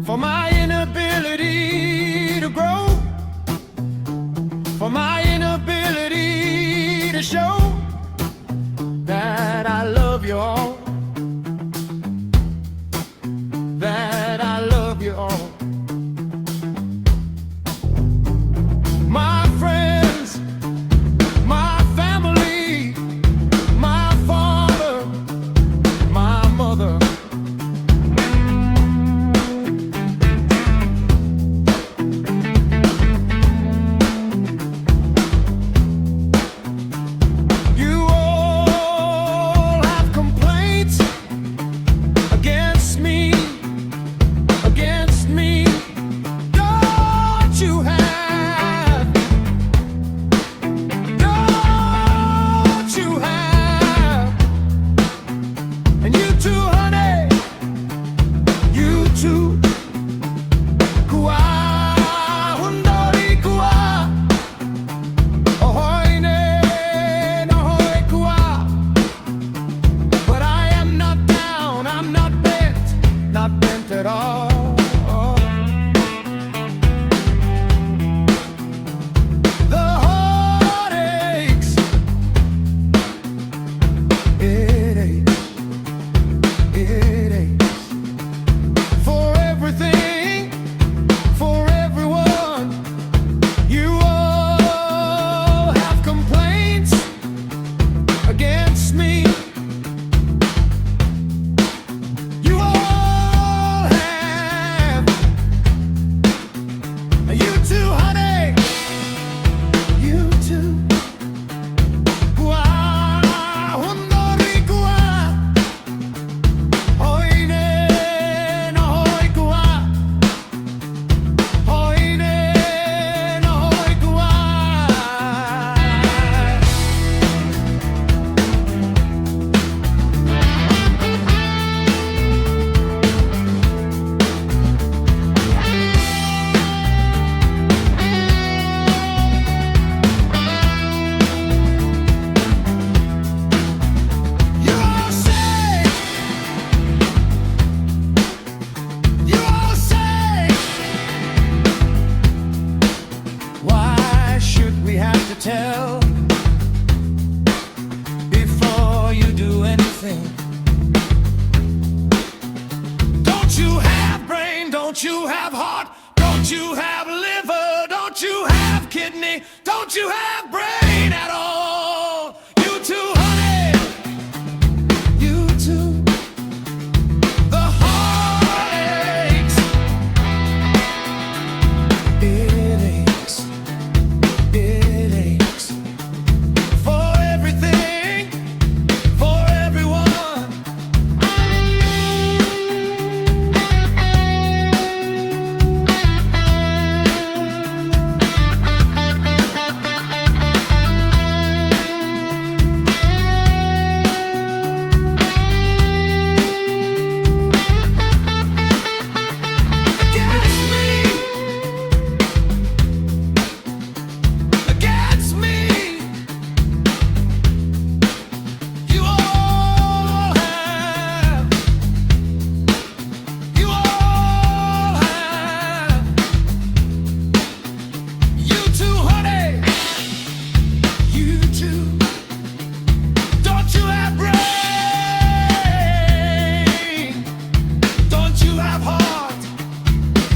for my inability to grow, for my inability to show that I love you all, that I love you all. My friends, my family, my father, my mother, you all have complaints against me, against me. Don't you have, don't you have, and you too, honey, you too. Kuwa, hundori kuwa, ahoy ne, ahoy kuwa. But I am not down, I'm not bent at all. The heartaches, it aches for everything, for everyone. You all have complaints against me. You all have, you too, honey, you too. Kuwa, hundori kuwa, hoy ne, hoy kuwa, hoy ne, hoy kuwa. You all say, you all say, why should we have to tell before you do anything? Don't you have brain? Don't you have heart? Don't you have liver? Don't you have kidney? Don't you have brain at all? You too, honey, you too. The heartaches, it aches for everything, for everyone. Against me, you all have, you all have, you too, honey, you too. Don't you have brain? Don't you have heart?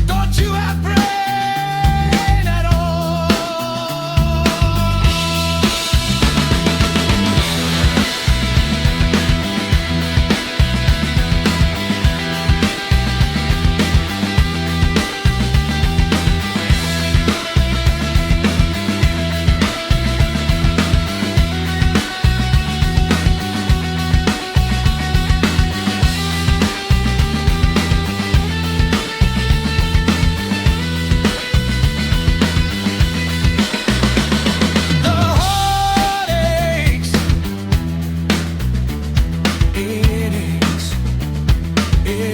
Don't you have brain at all? The heartaches, it aches, it